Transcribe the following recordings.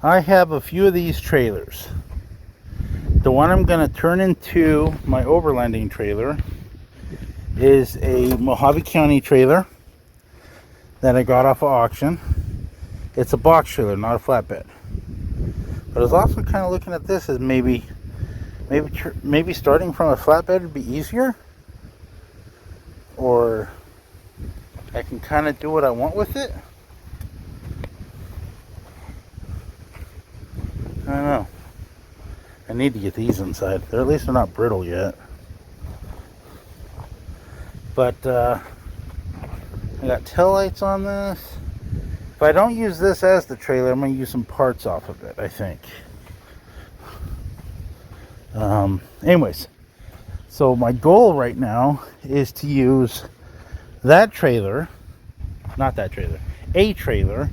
I have a few of these trailers. The one I'm going to turn into my overlanding trailer is a Mojave County trailer that I got off of auction. It's a box trailer, not a flatbed. But I was also kind of looking at this as maybe starting from a flatbed would be easier, or I can kind of do what I want with it. I don't know. I need to get these inside. At least they're not brittle yet. But I got tail lights on this. If I don't use this as the trailer, I'm going to use some parts off of it, I think. Anyways, so my goal right now is to use that trailer, not that trailer, a trailer,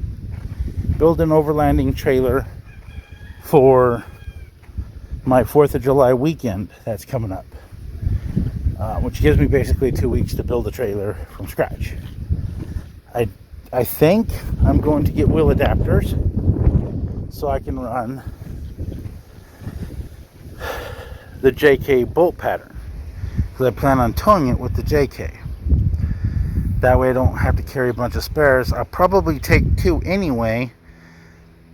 build an overlanding trailer for my 4th of July weekend that's coming up, which gives me basically 2 weeks to build a trailer from scratch. I think I'm going to get wheel adapters so I can run the JK bolt pattern, because I plan on towing it with the JK. That way I don't have to carry a bunch of spares. I'll probably take 2 anyway.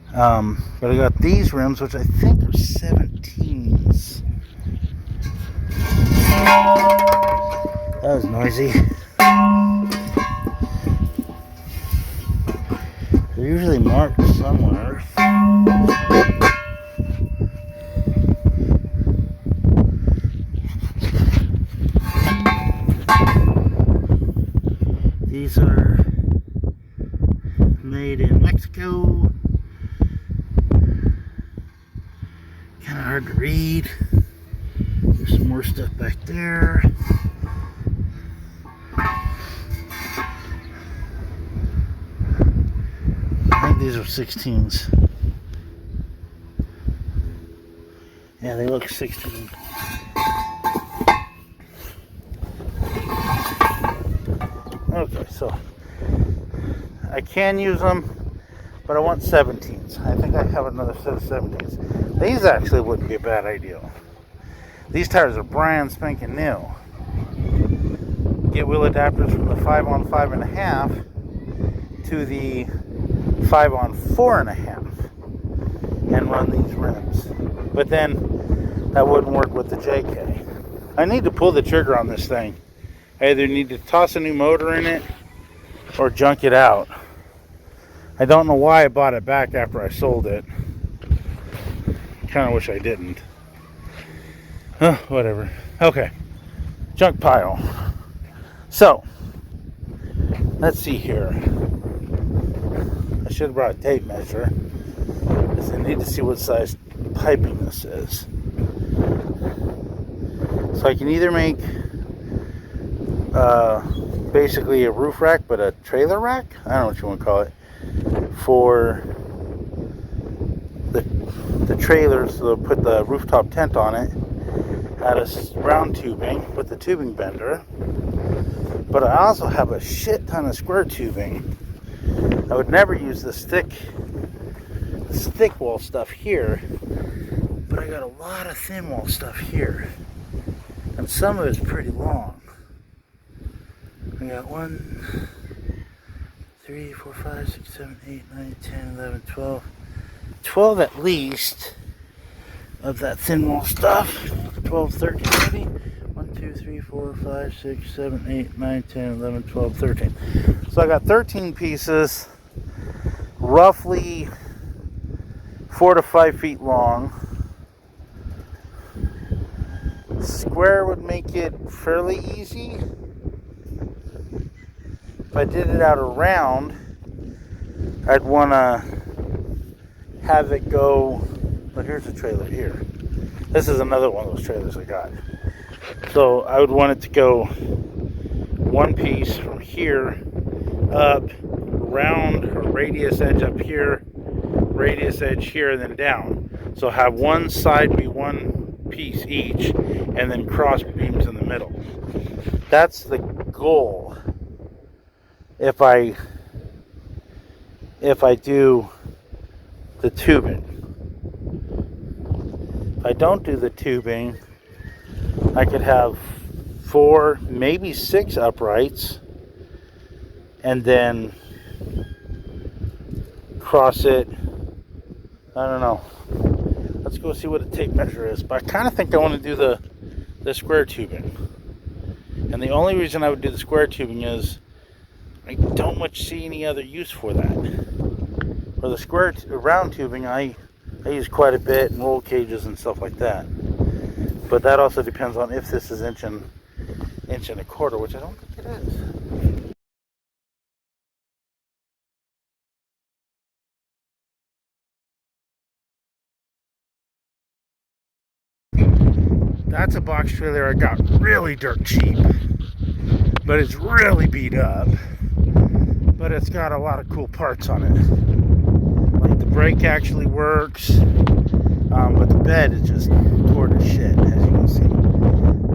But I got these rims, which I think are 17s. That was noisy. They're usually marked somewhere. These are made in Mexico. Kind of hard to read. There's some more stuff back there. I think these are 16s. Yeah, they look 16. Okay, so I can use them, but I want 17s. I think I have another set of 17s. These actually wouldn't be a bad idea. These tires are brand spanking new. Get wheel adapters from the 5 on 5.5 to the 5 on 4.5 and run these rims. But then that wouldn't work with the JK. I need to pull the trigger on this thing. I either need to toss a new motor in it or junk it out. I don't know why I bought it back after I sold it. Kind of wish I didn't. Whatever. Okay. Junk pile. So, let's see here. I should have brought a tape measure, because I need to see what size piping this is. So I can either make basically a roof rack, but a trailer rack? I don't know what you want to call it. For the trailer, so they'll put the rooftop tent on it. Add a round tubing with the tubing bender. But I also have a shit ton of square tubing. I would never use this thick wall stuff here, but I got a lot of thin wall stuff here, and some of it's pretty long. I got 1, 3, 4, 5, 6, 7, 8, 9, 10, 11, 12. 12 at least of that thin wall stuff. 12, 13 maybe. 1, 2, 3, 4, 5, 6, 7, 8, 9, 10, 11, 12, 13. So I got 13 pieces, roughly 4 to 5 feet long. Square would make it fairly easy. If I did it out around, I'd want to have it go. But here's the trailer here. This is another one of those trailers I got. So I would want it to go one piece from here up, round a radius edge up here, radius edge here, and then down. So have one side be one piece each, and then cross beams in the middle. That's the goal. If I do the tubing. If I don't do the tubing, I could have 4, maybe 6 uprights, and then cross it. I don't know. Let's go see what a tape measure is. But I kind of think I want to do the square tubing. And the only reason I would do the square tubing is I don't much see any other use for that. For the round tubing, I use quite a bit in roll cages and stuff like that. But that also depends on if this is inch and a quarter, which I don't think it is. That's a box trailer I got really dirt cheap, but it's really beat up. But it's got a lot of cool parts on it. Like the brake actually works, but the bed is just tore to shit, as you can see.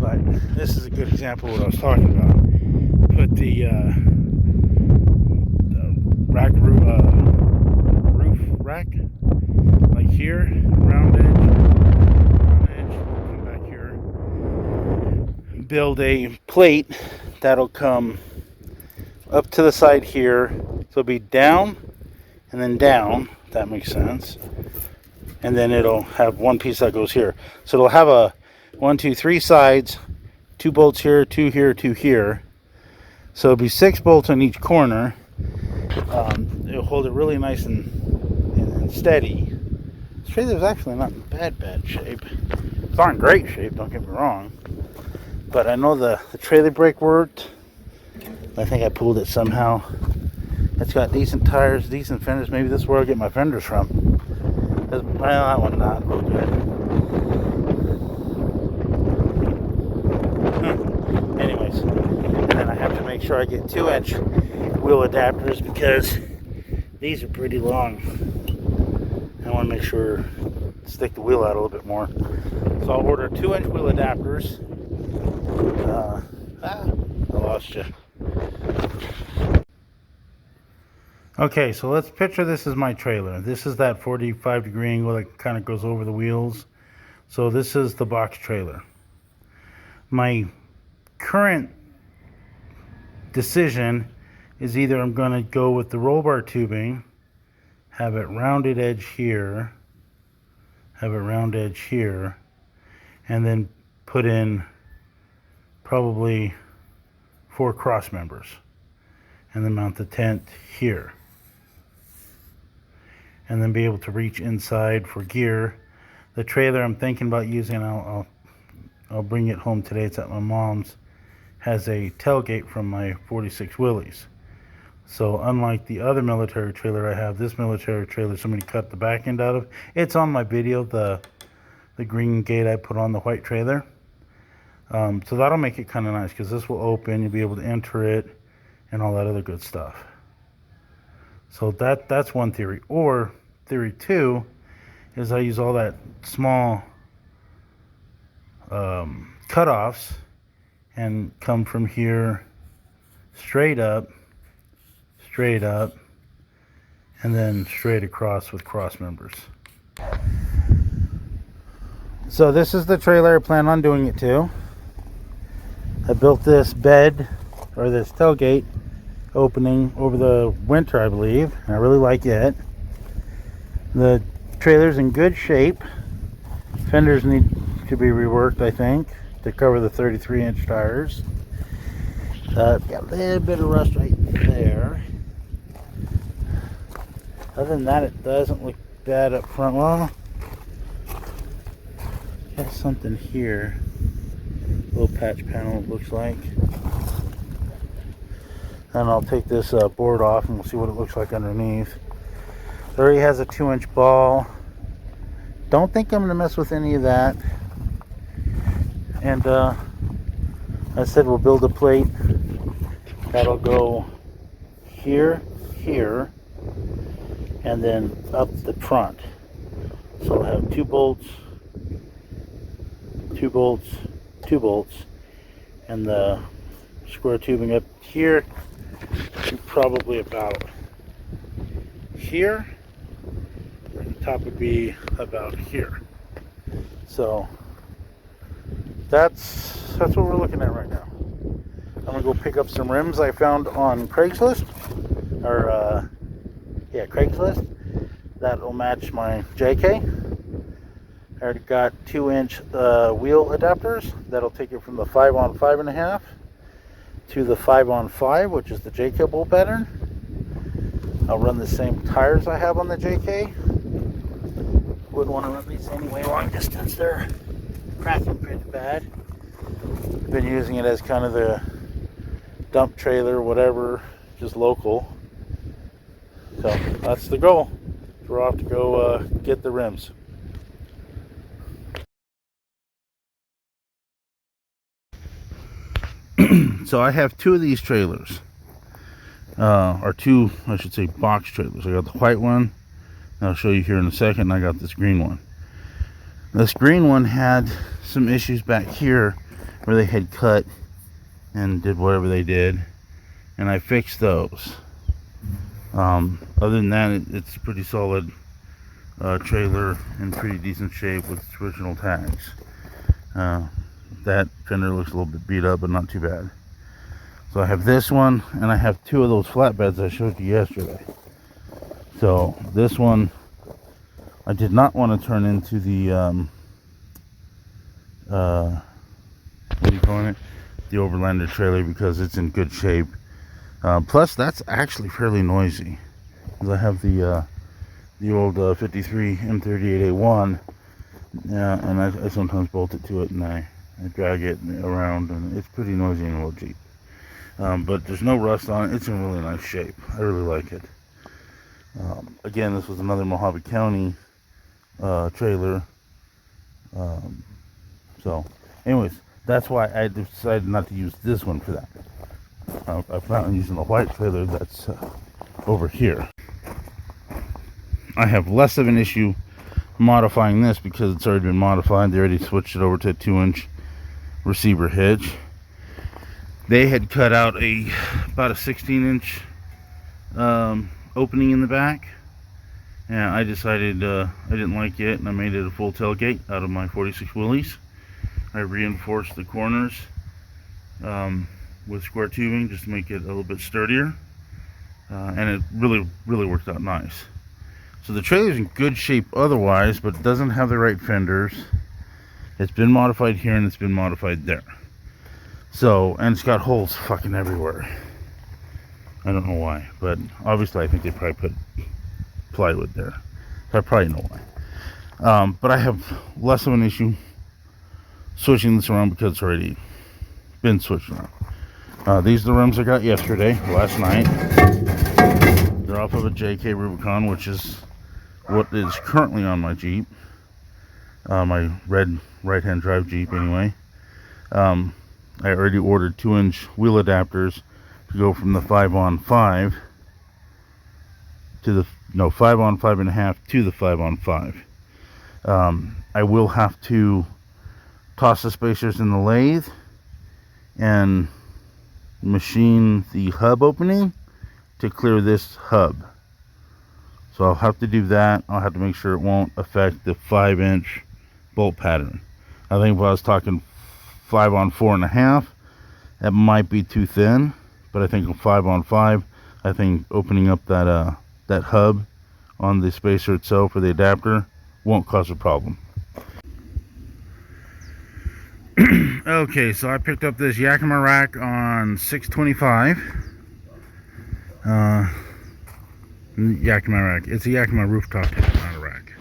But this is a good example of what I was talking about. Put the roof rack, like here, round edge, come back here. Build a plate that'll come up to the side here, so it'll be down and then down, if that makes sense. And then it'll have one piece that goes here. So it'll have a 1, 2, 3 sides, 2 bolts here, 2 here, 2 here. So it'll be 6 bolts on each corner. It'll hold it really nice and steady. This trailer's actually not in bad shape. It's not in great shape, don't get me wrong. But I know the trailer brake worked. I think I pulled it somehow. It's got decent tires, decent fenders. Maybe this is where I get my fenders from. Well, that one not real good. Anyways, and then I have to make sure I get 2-inch wheel adapters because these are pretty long. I want to make sure stick the wheel out a little bit more. So I'll order 2-inch wheel adapters. I lost you. Okay, so let's picture this as my trailer. This is that 45-degree angle that kind of goes over the wheels. So this is the box trailer. My current decision is either I'm going to go with the roll bar tubing, have it rounded edge here, and then put in probably 4 cross members, and then mount the tent here, and then be able to reach inside for gear. The trailer I'm thinking about using, I'll bring it home today. It's at my mom's. Has a tailgate from my 46 Willys. So unlike the other military trailer I have, this military trailer somebody cut the back end out of. It's on my video, the green gate I put on the white trailer. So that'll make it kind of nice because this will open. You'll be able to enter it and all that other good stuff. So that's one theory. Or theory 2 is I use all that small cutoffs and come from here straight up, and then straight across with cross members. So this is the trailer I plan on doing it to. I built this bed, or this tailgate opening over the winter, I believe, and I really like it. The trailer's in good shape. Fenders need to be reworked, I think, to cover the 33-inch tires. Got a little bit of rust right there. Other than that, it doesn't look bad up front. Well, got something here. Little patch panel, it looks like. And I'll take this board off and we'll see what it looks like underneath. It already has a 2-inch ball. Don't think I'm going to mess with any of that. And I said we'll build a plate that'll go here, and then up the front. So I'll have 2 bolts, 2 bolts, 2 bolts, and the square tubing up here to probably about here, top would be about here. So that's what we're looking at right now. I'm gonna go pick up some rims I found on Craigslist, or Craigslist. That'll match my JK. I already got 2-inch wheel adapters. That'll take it from the 5 on 5.5 to the 5 on 5, which is the JK bolt pattern. I'll run the same tires I have on the JK. Wouldn't want to run these anyway long distance. They're cracking pretty bad. Been using it as kind of the dump trailer, whatever, just local. So that's the goal. We're off to go get the rims. So I have 2 of these trailers, or 2, I should say, box trailers. I got the white one, and I'll show you here in a second, and I got this green one. This green one had some issues back here where they had cut and did whatever they did, and I fixed those. Other than that, it's a pretty solid trailer in pretty decent shape with its original tags. That fender looks a little bit beat up, but not too bad. So I have this one, and I have 2 of those flatbeds I showed you yesterday. So this one I did not want to turn into the what are you calling it? The Overlander trailer, because it's in good shape. Plus, that's actually fairly noisy, because I have the old 53 M38A1, and I sometimes bolt it to it, and I drag it around, and it's pretty noisy in a little Jeep. But there's no rust on it. It's in really nice shape. I really like it. Again, this was another Mojave County trailer. So anyways, that's why I decided not to use this one for that. I plan on using the white trailer that's over here. I have less of an issue modifying this because it's already been modified. They already switched it over to a 2-inch receiver hitch. They had cut out about a 16-inch opening in the back, and I decided I didn't like it, and I made it a full tailgate out of my 46 Willys. I reinforced the corners with square tubing just to make it a little bit sturdier, and it really worked out nice. So the trailer's in good shape otherwise, but it doesn't have the right fenders. It's been modified here and it's been modified there. So, and it's got holes fucking everywhere. I don't know why, but obviously I think they probably put plywood there. So I probably know why. But I have less of an issue switching this around because it's already been switched around. These are the rims I got last night. They're off of a JK Rubicon, which is what is currently on my Jeep. My red right-hand drive Jeep anyway. I already ordered 2-inch wheel adapters to go from the 5 on 5 to the 5 on 5.5 to the 5 on 5. I will have to toss the spacers in the lathe and machine the hub opening to clear this hub. So I'll have to do that. I'll have to make sure it won't affect the 5-inch bolt pattern. I think if I was talking 5 on 4.5, that might be too thin, but I think 5 on 5, I think opening up that that hub on the spacer itself for the adapter won't cause a problem. Okay, so I picked up this Yakima rack on 625. Yakima rack. It's a Yakima rooftop top, not a rack.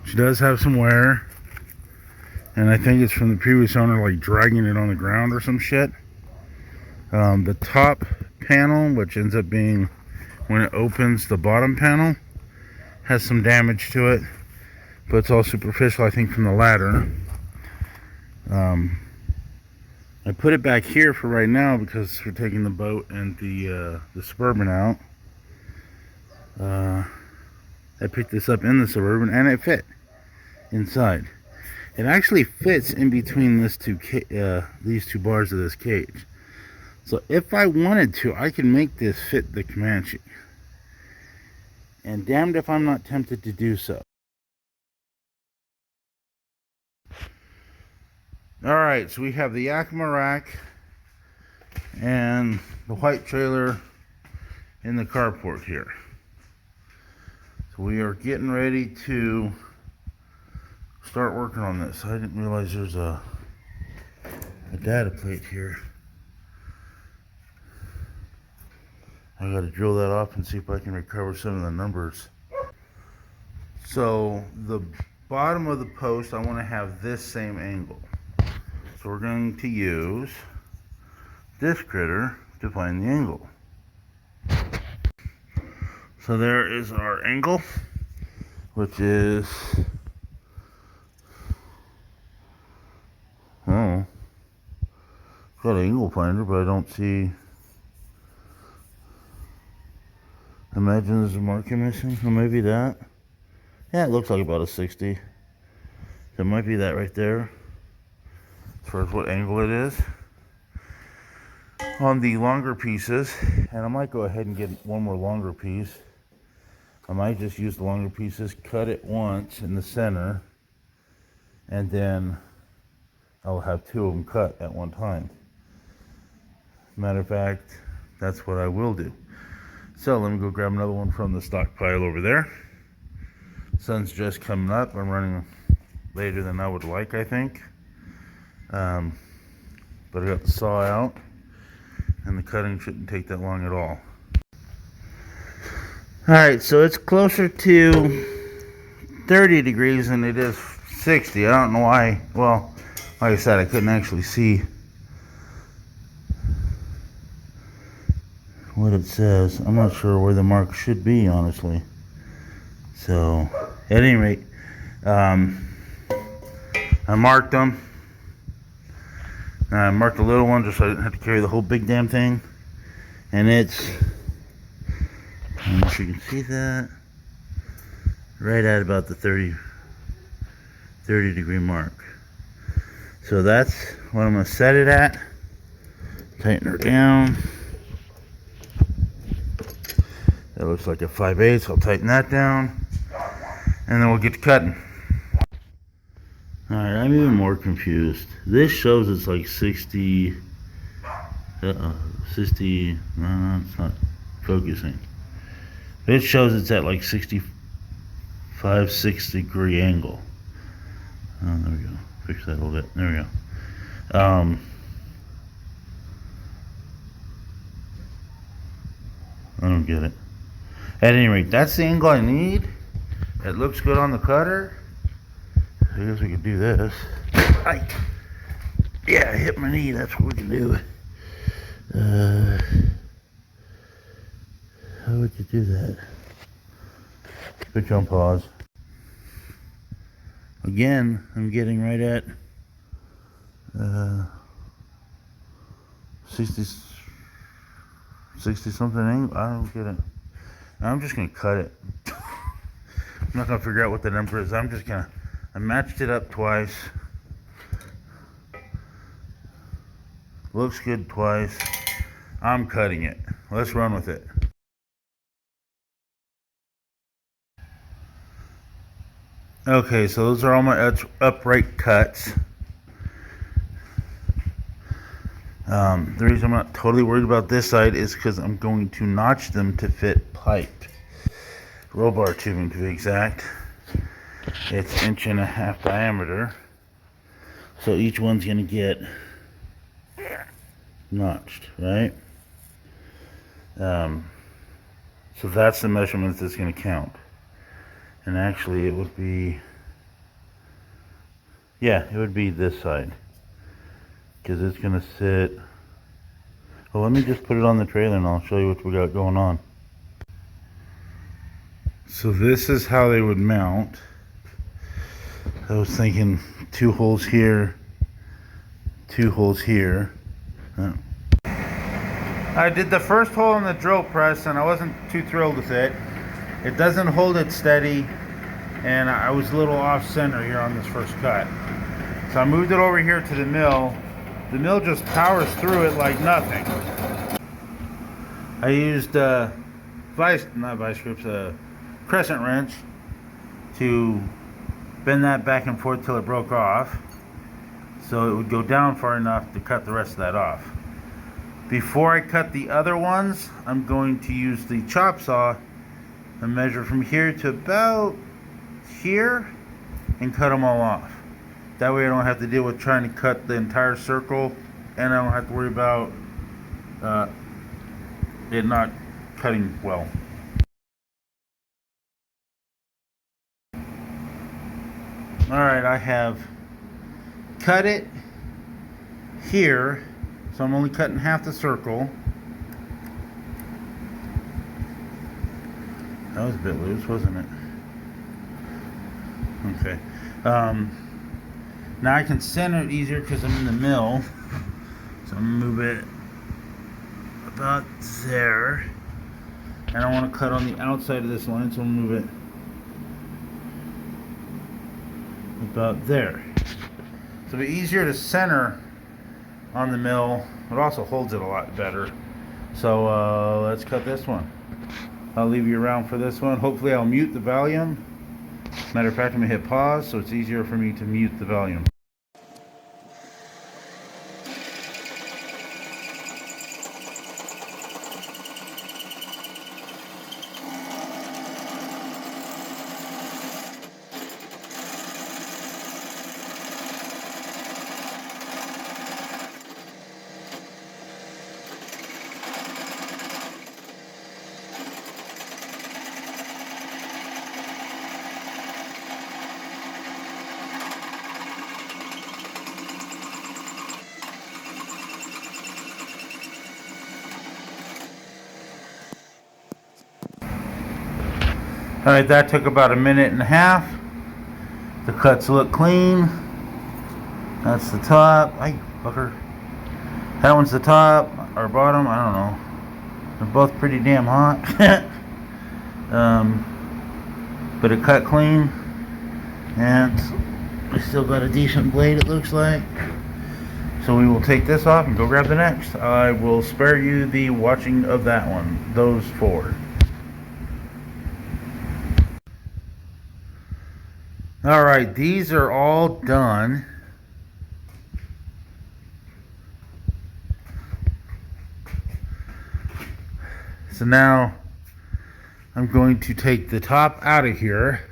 She does have some wear, and I think it's from the previous owner, like dragging it on the ground or some shit. The top panel, which ends up being when it opens the bottom panel, has some damage to it, but it's all superficial, I think, from the ladder. I put it back here for right now because we're taking the boat and the Suburban out. I picked this up in the Suburban and it fit inside. It actually fits in between these two bars of this cage. So if I wanted to, I can make this fit the Comanche. and damned if I'm not tempted to do so. Alright, so we have the Yakima rack and the white trailer in the carport here. So we are getting ready to start working on this. I didn't realize there's a data plate here. I gotta drill that off and see if I can recover some of the numbers. So the bottom of the post, I want to have this same angle. So we're going to use this critter to find the angle. So there is our angle, which is, oh, it's got an angle finder, but I don't see. Imagine there's a marker missing, or maybe that. Yeah, it looks like about a 60. So it might be that right there, as far as what angle it is. On the longer pieces, and I might go ahead and get one more longer piece. I might just use the longer pieces, cut it once in the center, and then I'll have two of them cut at one time. Matter of fact, that's what I will do. So let me go grab another one from the stockpile over there. Sun's just coming up. I'm running later than I would like, I think. But I got the saw out, and the cutting shouldn't take that long at all. Alright, so it's closer to 30 degrees than it is 60. I don't know why. Well, like I said, I couldn't actually see what it says. I'm not sure where the mark should be, honestly. So, at any rate, I marked them. I marked the little one just so I didn't have to carry the whole big damn thing. And it's, I don't know if you can see that, right at about the 30 degree mark. So that's what I'm going to set it at. Tighten her down. That looks like a 5/8. I'll tighten that down. And then we'll get to cutting. Alright, I'm even more confused. This shows it's like 60. 60. No, it's not focusing. It shows it's at like 65, 6 degree angle. Oh, there we go. Fix that a little bit. There we go. I don't get it. At any rate, that's the angle I need. It looks good on the cutter. I guess we could do this. Yeah, I hit my knee. That's what we can do. How would you do that? Put you on pause. Again, I'm getting right at 60 something angle. I don't get it. I'm just gonna cut it. I'm not gonna figure out what the number is. I matched it up twice. Looks good twice. I'm cutting it. Let's run with it. Okay, so those are all my upright cuts. The reason I'm not totally worried about this side is because I'm going to notch them to fit pipe. Roll bar tubing to be exact. It's 1.5 inch diameter. So each one's going to get notched, right? So that's the measurement that's going to count. And actually it would be, yeah, it would be this side. Because it's going to sit, well, let me just put it on the trailer and I'll show you what we got going on. So this is how they would mount. I was thinking 2 holes here, 2 holes here. Oh. I did the first hole in the drill press and I wasn't too thrilled with it. It doesn't hold it steady, and I was a little off center here on this first cut. So I moved it over here to the mill. The mill just powers through it like nothing. I used not vice grips, crescent wrench to bend that back and forth till it broke off, so it would go down far enough to cut the rest of that off. Before I cut the other ones, I'm going to use the chop saw and measure from here to about here and cut them all off. That way I don't have to deal with trying to cut the entire circle, and I don't have to worry about it not cutting well. Alright, I have cut it here, so I'm only cutting half the circle. That was a bit loose, wasn't it? Okay. Now I can center it easier because I'm in the mill. So I'm going to move it about there. And I want to cut on the outside of this line, so I'll move it about there. So it'll be easier to center on the mill. It also holds it a lot better. So let's cut this one. I'll leave you around for this one. Hopefully I'll mute the volume. Matter of fact, I'm going to hit pause so it's easier for me to mute the volume. Alright, that took about 1.5 minutes. The cuts look clean. That's the top. Ay, fucker. That one's the top or bottom, I don't know. They're both pretty damn hot. But it cut clean. And we still got a decent blade, it looks like. So we will take this off and go grab the next. I will spare you the watching of that one. Those 4. Alright, these are all done. So now I'm going to take the top out of here.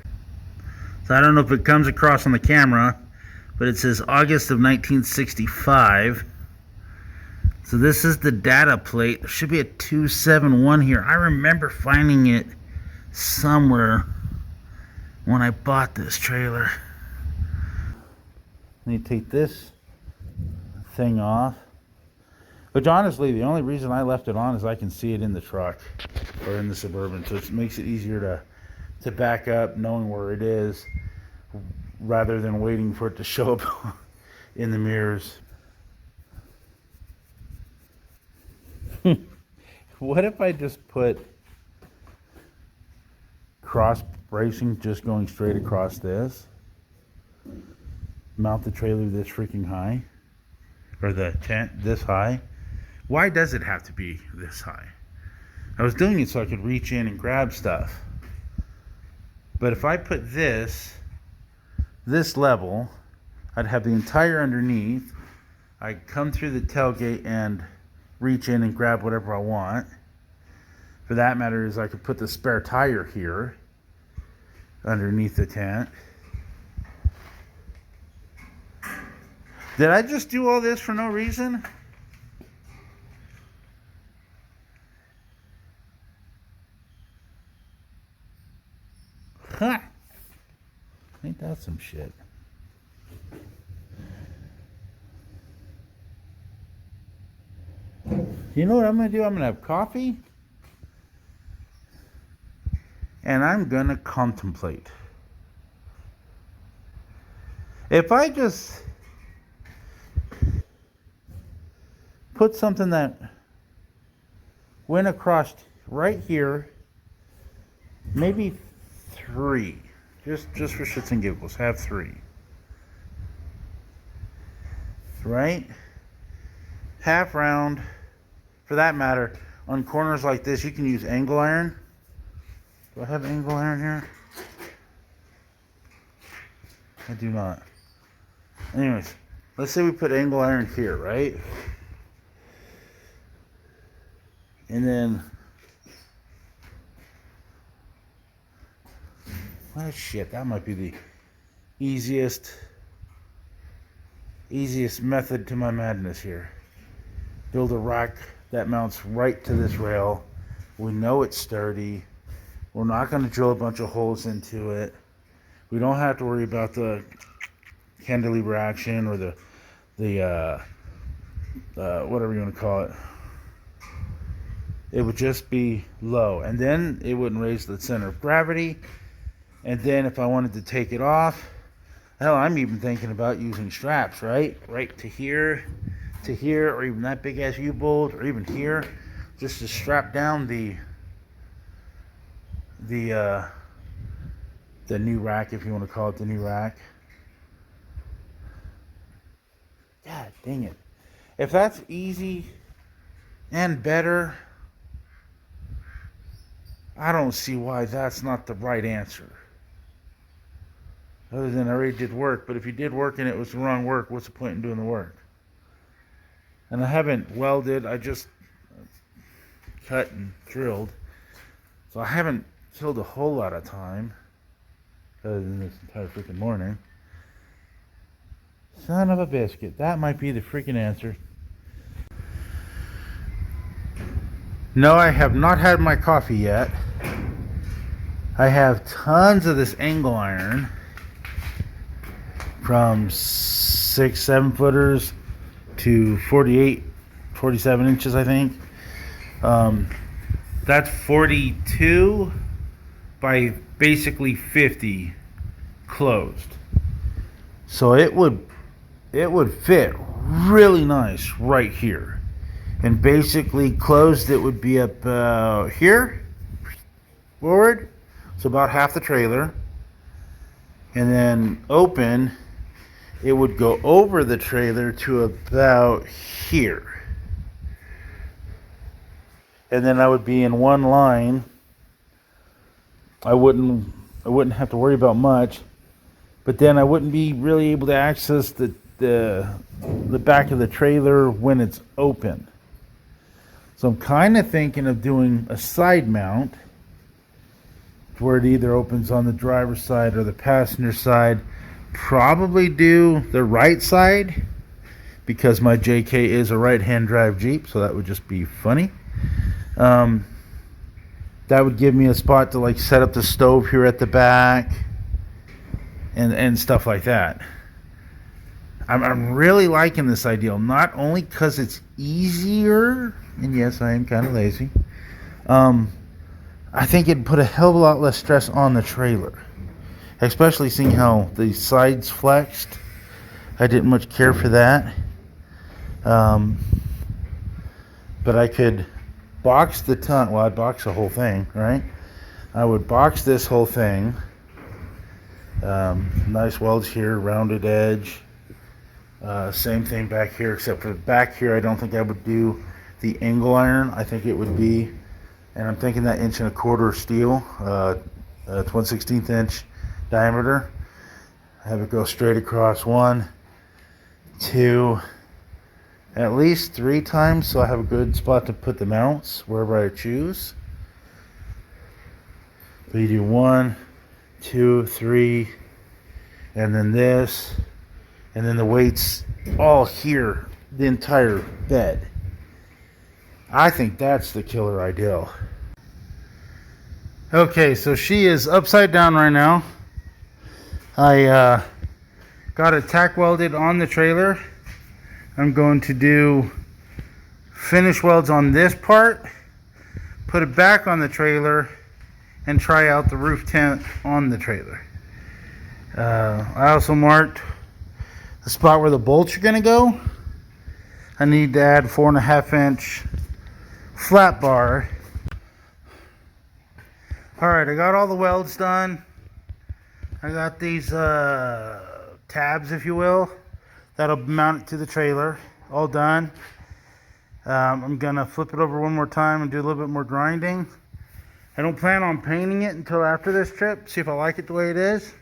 So I don't know if it comes across on the camera, but it says August of 1965. So this is the data plate. There should be a 271 here. I remember finding it somewhere when I bought this trailer. Let me take this thing off. Which honestly, the only reason I left it on is I can see it in the truck or in the Suburban, so it makes it easier to back up knowing where it is rather than waiting for it to show up in the mirrors. What if I just put cross bracing just going straight across this? Mount the trailer this freaking high, or the tent this high. Why does it have to be this high? I was doing it so I could reach in and grab stuff. But if I put this level, I'd have the entire underneath. I'd come through the tailgate and reach in and grab whatever I want. For that matter is I could put the spare tire here underneath the tent. Did I just do all this for no reason? Huh. Ain't that some shit? You know what I'm going to do? I'm going to have coffee. And I'm going to contemplate. If I just put something that went across right here, maybe 3, just for shits and giggles, have 3, right? Half round. For that matter, on corners like this, you can use angle iron, Do I have angle iron here? I do not. Anyways, let's say we put angle iron here, right? And then, oh shit, that might be the easiest method to my madness here. Build a rack that mounts right to this rail. We know it's sturdy. We're not going to drill a bunch of holes into it. We don't have to worry about the cantilever action or the whatever you want to call it. It would just be low, and then it wouldn't raise the center of gravity. And then if I wanted to take it off, hell, I'm even thinking about using straps, right to here, or even that big ass U-bolt, or even here, just to strap down the new rack, if you want to call it the new rack. God dang it. If that's easy and better, I don't see why that's not the right answer. Other than I already did work, but if you did work and it was the wrong work, what's the point in doing the work? And I haven't welded, I just cut and drilled. So I haven't killed a whole lot of time, other than this entire freaking morning. Son of a biscuit. That might be the freaking answer. No, I have not had my coffee yet. I have tons of this angle iron from 6-7 footers to 48, 47 inches, I think. That's 42 by basically 50 closed. So it would fit really nice right here. And basically closed, it would be about here forward, so about half the trailer. And then open, it would go over the trailer to about here. And then I would be in one line. I wouldn't have to worry about much, but then I wouldn't be really able to access the back of the trailer when it's open. So I'm kind of thinking of doing a side mount where it either opens on the driver's side or the passenger side. Probably do the right side because my JK is a right-hand drive Jeep, so that would just be funny. That would give me a spot to like set up the stove here at the back and stuff like that. I'm really liking this idea, not only because it's easier, and yes, I am kind of lazy. I think it'd put a hell of a lot less stress on the trailer, especially seeing how the sides flexed. I didn't much care for that. But I could box the tongue. Well, I'd box the whole thing, right? I would box this whole thing. Nice welds here, rounded edge. Same thing back here, except for back here, I don't think I would do the angle iron. I think it would be, and I'm thinking that 1.25 inch steel, it's 1/16 inch diameter. Have it go straight across 1, 2, at least 3 times, so I have a good spot to put the mounts wherever I choose. So you do 1, 2, 3, and then this, and then the weights all here, the entire bed. I think that's the killer ideal. Okay, so she is upside down right now. I got it tack welded on the trailer. I'm going to do finish welds on this part, put it back on the trailer, and try out the roof tent on the trailer. I also marked the spot where the bolts are going to go. I need to add 4.5 inch flat bar. Alright, I got all the welds done. I got these tabs, if you will, that'll mount it to the trailer. All done. I'm gonna flip it over one more time and do a little bit more grinding. I don't plan on painting it until after this trip. See if I like it the way it is.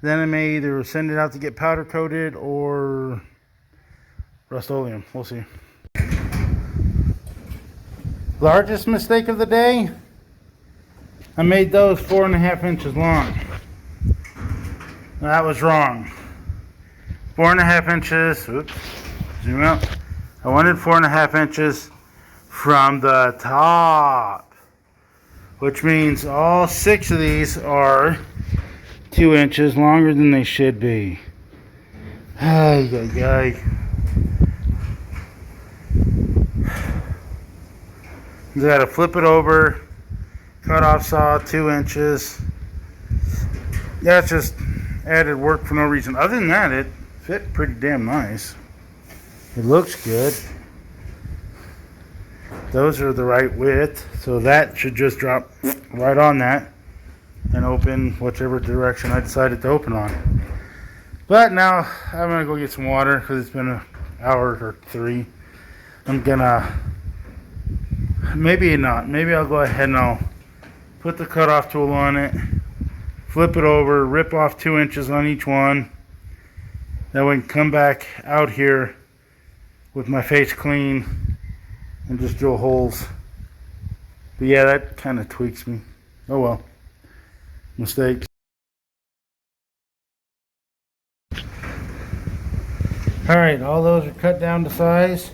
Then I may either send it out to get powder coated or Rust-Oleum. We'll see. Largest mistake of the day. I made those 4.5 inches long. That was wrong. 4.5 inches. Oops. Zoom out. I wanted 4.5 inches from the top, which means all 6 of these are 2 inches longer than they should be. Ay, ay, ay. You gotta flip it over, cut off saw 2 inches. That's just added work for no reason. Other than that, it fit pretty damn nice. It looks good. Those are the right width, so that should just drop right on that and open whichever direction I decided to open on. But now I'm gonna go get some water because it's been an hour or 3. I'm gonna, maybe not, maybe I'll go ahead and I'll put the cutoff tool on it, flip it over, rip off 2 inches on each one. That way I can come back out here with my face clean and just drill holes. But yeah, that kind of tweaks me. Oh well. Mistakes. Alright, all those are cut down to size.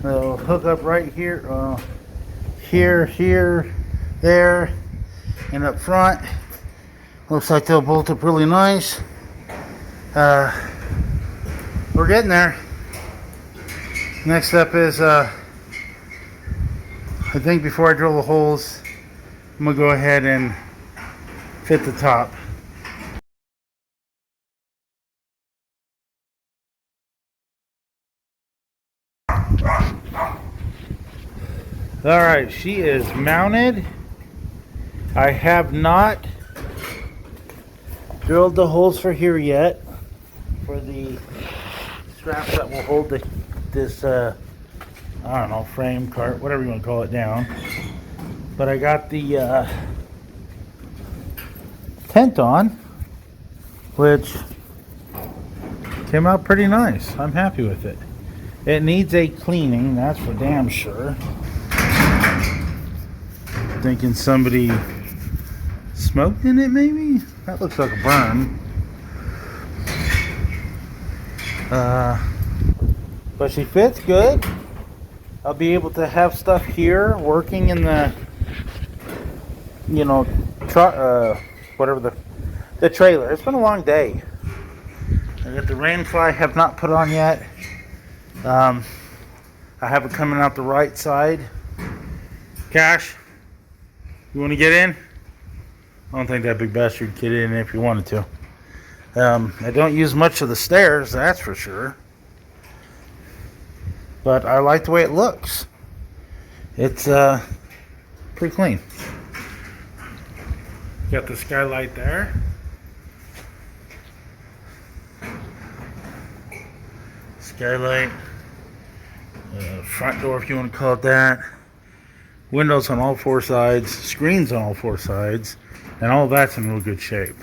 They'll hook up right here, here, there, and up front. Looks like they'll bolt up really nice. We're getting there. Next step is, I think before I drill the holes, I'm going to go ahead and fit the top. Alright, she is mounted. I have not drilled the holes for here yet, for the straps that will hold this I don't know, frame, cart, whatever you want to call it, down. But I got the tent on, which came out pretty nice. I'm happy with it. It needs a cleaning, that's for damn sure. Thinking somebody smoked in it, maybe? That looks like a burn. But she fits good. I'll be able to have stuff here working in the, you know, whatever the trailer. It's been a long day. I got the rainfly I have not put on yet. I have it coming out the right side. Cash, you want to get in? I don't think that big bastard could get in if you wanted to. I don't use much of the stairs, that's for sure. But I like the way it looks. It's pretty clean. Got the skylight there. Skylight. Front door, if you want to call it that. Windows on all 4 sides. Screens on all 4 sides. And all of that's in real good shape.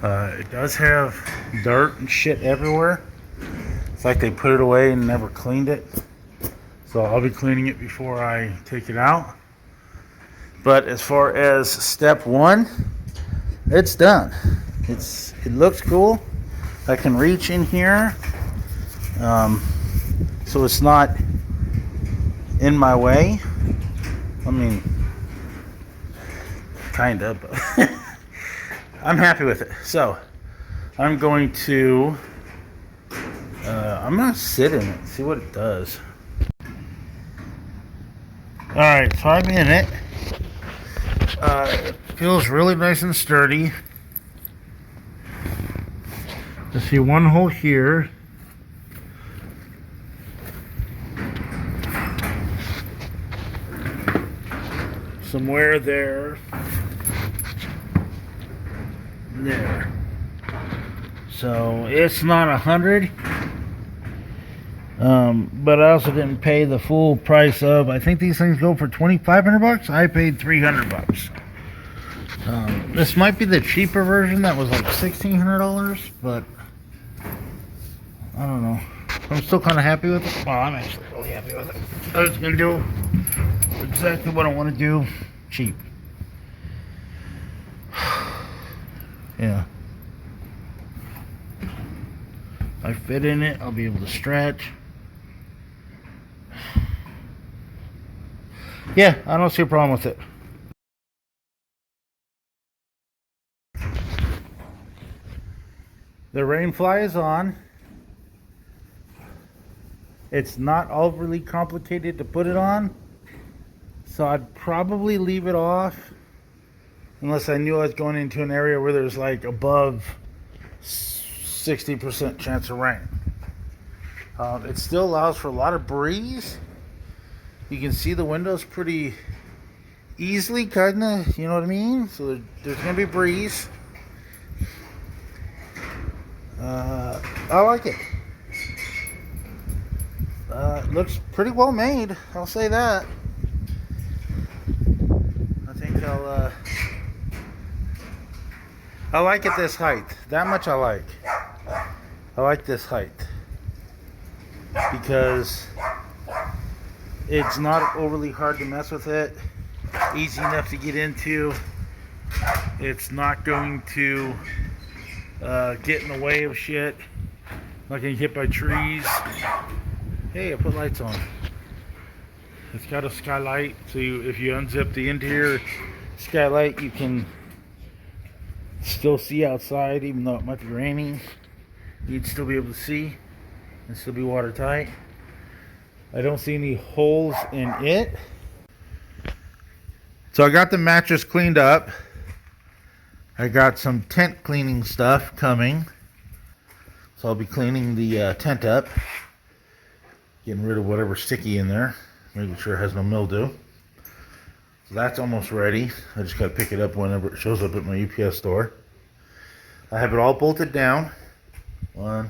It does have dirt and shit everywhere. It's like they put it away and never cleaned it. So I'll be cleaning it before I take it out. But as far as step 1, it's done. It looks cool. I can reach in here. So it's not in my way. I mean, kind of, but I'm happy with it. So I'm going to sit in it and see what it does. Alright, so I'm in it. It feels really nice and sturdy. I see one hole here. Somewhere there. There. So it's not 100. But I also didn't pay the full price of, I think these things go for $2,500. I paid $300. This might be the cheaper version that was like $1,600, but I don't know. I'm still kind of happy with it. Well, I'm actually really happy with it. I was going to do exactly what I want to do. Cheap. Yeah. If I fit in it, I'll be able to stretch. Yeah, I don't see a problem with it. The rainfly is on. It's not overly complicated to put it on, so I'd probably leave it off unless I knew I was going into an area where there's like above 60% chance of rain. It still allows for a lot of breeze. You can see the windows pretty easily, kinda, you know what I mean? So there's gonna be breeze. I like it. It looks pretty well made, I'll say that. I think I like it this height. That much I like. I like this height because it's not overly hard to mess with it. Easy enough to get into. It's not going to get in the way of shit. Not getting hit by trees. Hey, I put lights on. It's got a skylight, so if you unzip the interior skylight, you can still see outside, even though it might be raining. You'd still be able to see and still be watertight. I don't see any holes in it. So I got the mattress cleaned up. I got some tent cleaning stuff coming. So I'll be cleaning the tent up. Getting rid of whatever's sticky in there. Making sure it has no mildew. So that's almost ready. I just got to pick it up whenever it shows up at my UPS store. I have it all bolted down. 1,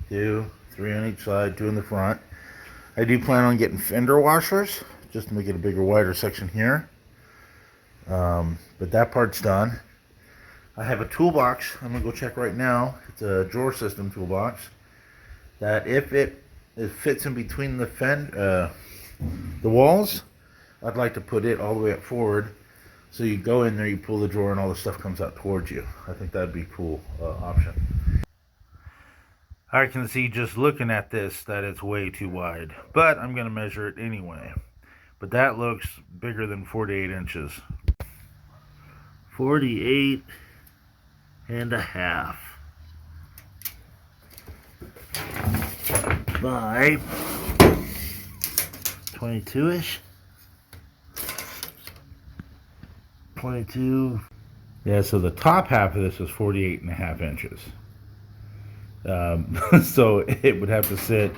2, 3 on each side, 2 in the front. I do plan on getting fender washers just to make it a bigger, wider section here. But that part's done. I have a toolbox. I'm going to go check right now. It's a drawer system toolbox. That if it fits in between the walls, I'd like to put it all the way up forward. So you go in there, you pull the drawer, and all the stuff comes out towards you. I think that'd be a cool option. I can see just looking at this that it's way too wide. But I'm going to measure it anyway. But that looks bigger than 48 inches. 48 and a half by 22-ish. 22. Yeah, so the top half of this is 48 and a half inches. So it would have to sit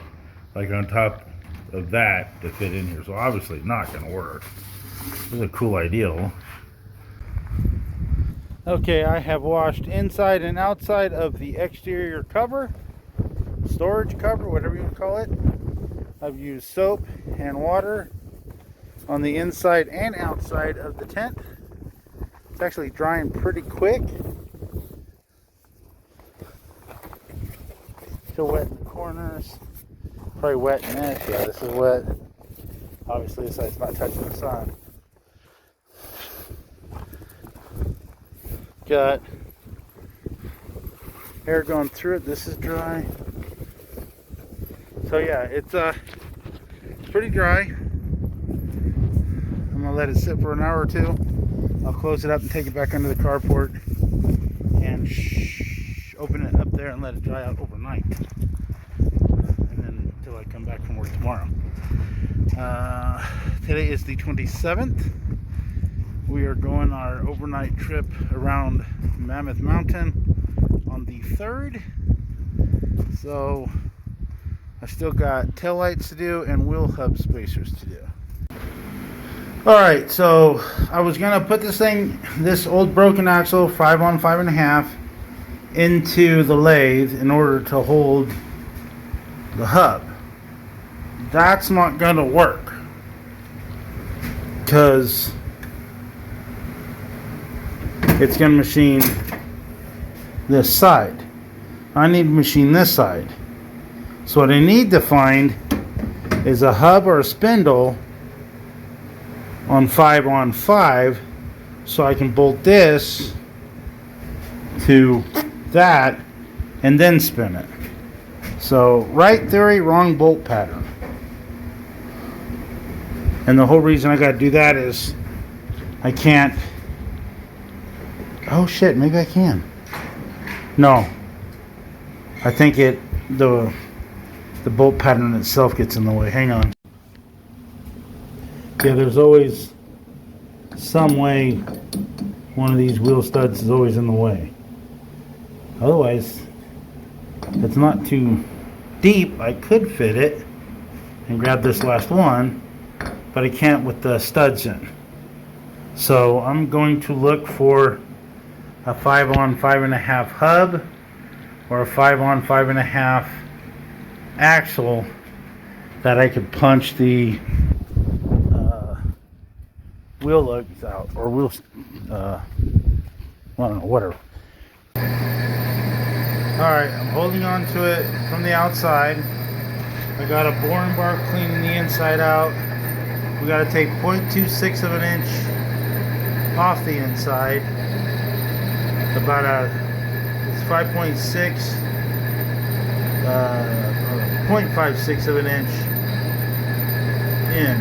like on top of that to fit in here. So obviously not going to work. This is a cool idea. Okay, I have washed inside and outside of the exterior cover, storage cover, whatever you call it. I've used soap and water on the inside and outside of the tent. It's actually drying pretty quick. Still wet in the corners. Probably wet in this. Yeah, this is wet. Obviously this side's not touching the sun. Got air going through it. This is dry. So yeah, it's pretty dry. I'm gonna let it sit for an hour or two. I'll close it up and take it back under the carport and open it up there and let it dry out overnight. And then until I come back from work tomorrow. Today is the 27th. We are going our overnight trip around Mammoth Mountain on the 3rd. So I still got tail lights to do and wheel hub spacers to do. Alright, so I was going to put this old broken axle, 5 on 5.5, into the lathe in order to hold the hub. that's not gonna work, because it's gonna machine this side. I need to machine this side. So what I need to find is a hub or a spindle on 5 so I can bolt this to that and then spin it. So right theory, wrong bolt pattern. And the whole reason I got to do that is I can't. Oh shit, maybe I can. No, I think the bolt pattern itself gets in the way. Hang on. Yeah, there's always some way one of these wheel studs is always in the way. Otherwise, if it's not too deep, I could fit it and grab this last one, but I can't with the studs in. So I'm going to look for a 5-on 5.5 hub or a 5-on 5.5 axle that I could punch the wheel lugs out, or wheel, I don't know, whatever. Alright, I'm holding on to it from the outside. I got a boring bar cleaning the inside out. We got to take 0.26 of an inch off the inside. About it's 5.6, 0.56 of an inch in.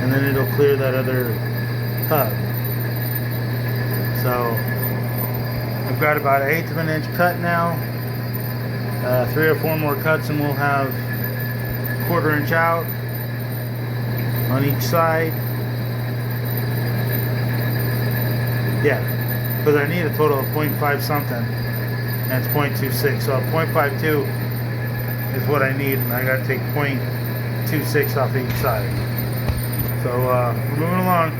And then it'll clear that other hub. So I've got about 1/8 of an inch cut now. 3 or 4 more cuts and we'll have 1/4 inch out on each side. Yeah, because I need a total of 0.5 something, and it's 0.26. So 0.52 is what I need, and I got to take 0.26 off each side. So we're moving along.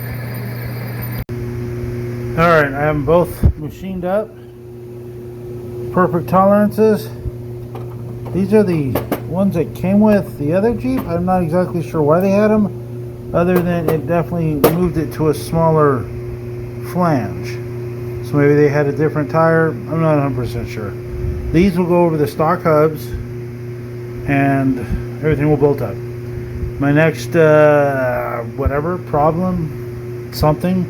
Alright, I have them both machined up. Perfect tolerances. These are the ones that came with the other Jeep. I'm not exactly sure why they had them, other than it definitely moved it to a smaller flange. So maybe they had a different tire. I'm not 100% sure. These will go over the stock hubs and everything will bolt up. My next whatever problem something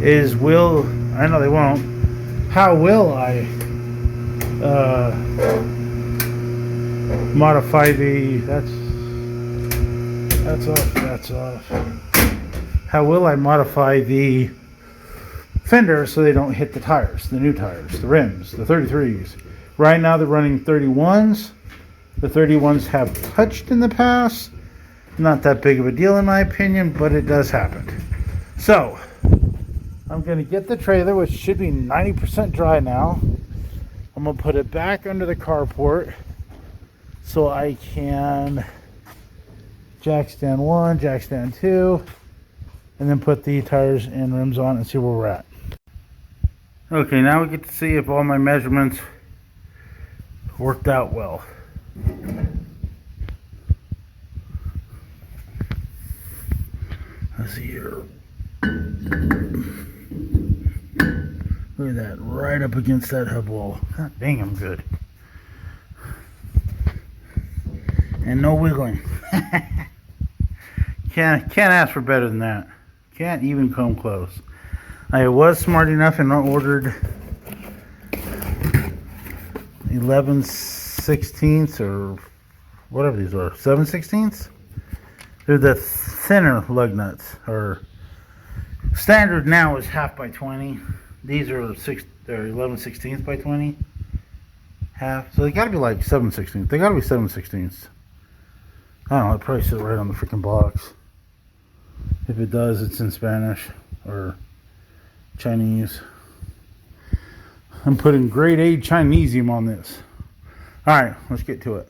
is I know they won't, how will I modify the that's off. How will I modify the fender so they don't hit the tires, the new tires, the rims, the 33s. Right now they're running 31s. The 31s have touched in the past. Not that big of a deal in my opinion, but it does happen. So I'm going to get the trailer, which should be 90% dry now. I'm going to put it back under the carport so I can jack stand 1, jack stand 2, and then put the tires and rims on and see where we're at. Okay, now we get to see if all my measurements worked out well. Let's see here. Look at that, right up against that hub wall. God dang, I'm good. And no wiggling. Can't ask for better than that. Can't even come close. I was smart enough and ordered 11/16 or whatever these are. 7/16. They're the thinner lug nuts. Or standard now is 1/2 by 20. These are 11/16 by 20. Half. So they got to be like 7/16. They got to be 7/16. I don't know. It probably says right on the freaking box. If it does, it's in Spanish or Chinese. I'm putting grade A Chinesium on this. Alright, let's get to it.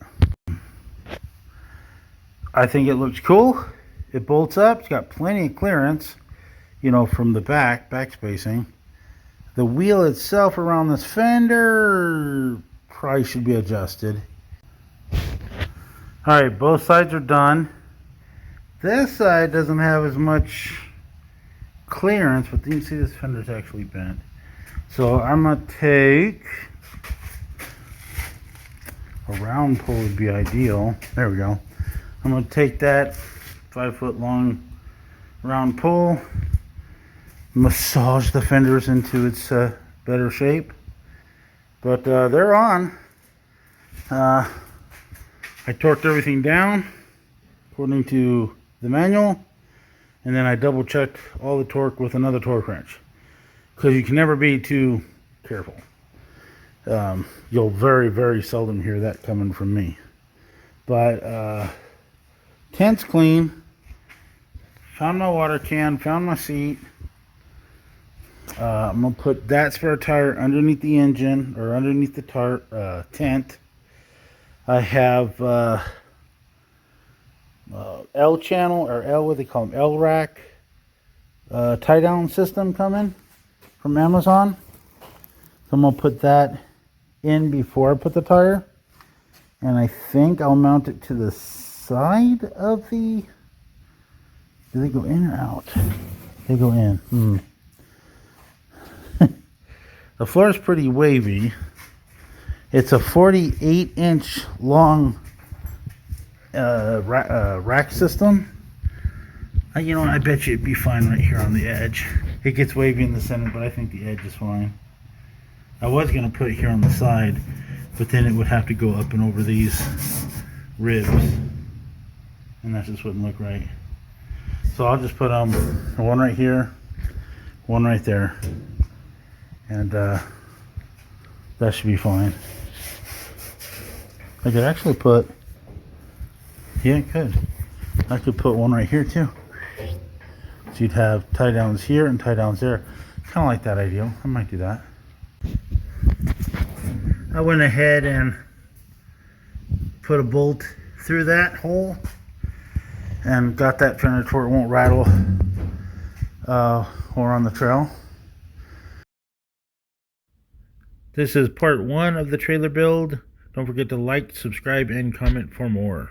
I think it looks cool. It bolts up. It's got plenty of clearance, you know, from the back spacing. The wheel itself around this fender probably should be adjusted. Alright, both sides are done. This side doesn't have as much clearance, but you can see this fender's actually bent. So I'm going to take a round pull would be ideal. There we go. I'm going to take that 5-foot long round pull, massage the fenders into its better shape. But they're on. I torqued everything down according to the manual, and then I double checked all the torque with another torque wrench, because you can never be too careful. You'll very, very seldom hear that coming from me. But tent's clean. Found my water can, found my seat. I'm going to put that spare tire underneath the engine, or underneath the tent. I have L channel, or L, what do they call them, L rack tie down system coming from Amazon. So I'm going to put that in before I put the tire. And I think I'll mount it to the side of the... Do they go in or out? They go in. The floor is pretty wavy. It's a 48-inch long rack system. You know, I bet you it'd be fine right here on the edge. It gets wavy in the center, but I think the edge is fine. I was going to put it here on the side, but then it would have to go up and over these ribs, and that just wouldn't look right. So I'll just put one right here, one right there, and that should be fine. I could actually put, yeah, I could. I could put one right here too. So you'd have tie downs here and tie downs there. Kind of like that idea. I might do that. I went ahead and put a bolt through that hole and got that fender to where it won't rattle or on the trail. This is part 1 of the trailer build. Don't forget to like, subscribe, and comment for more.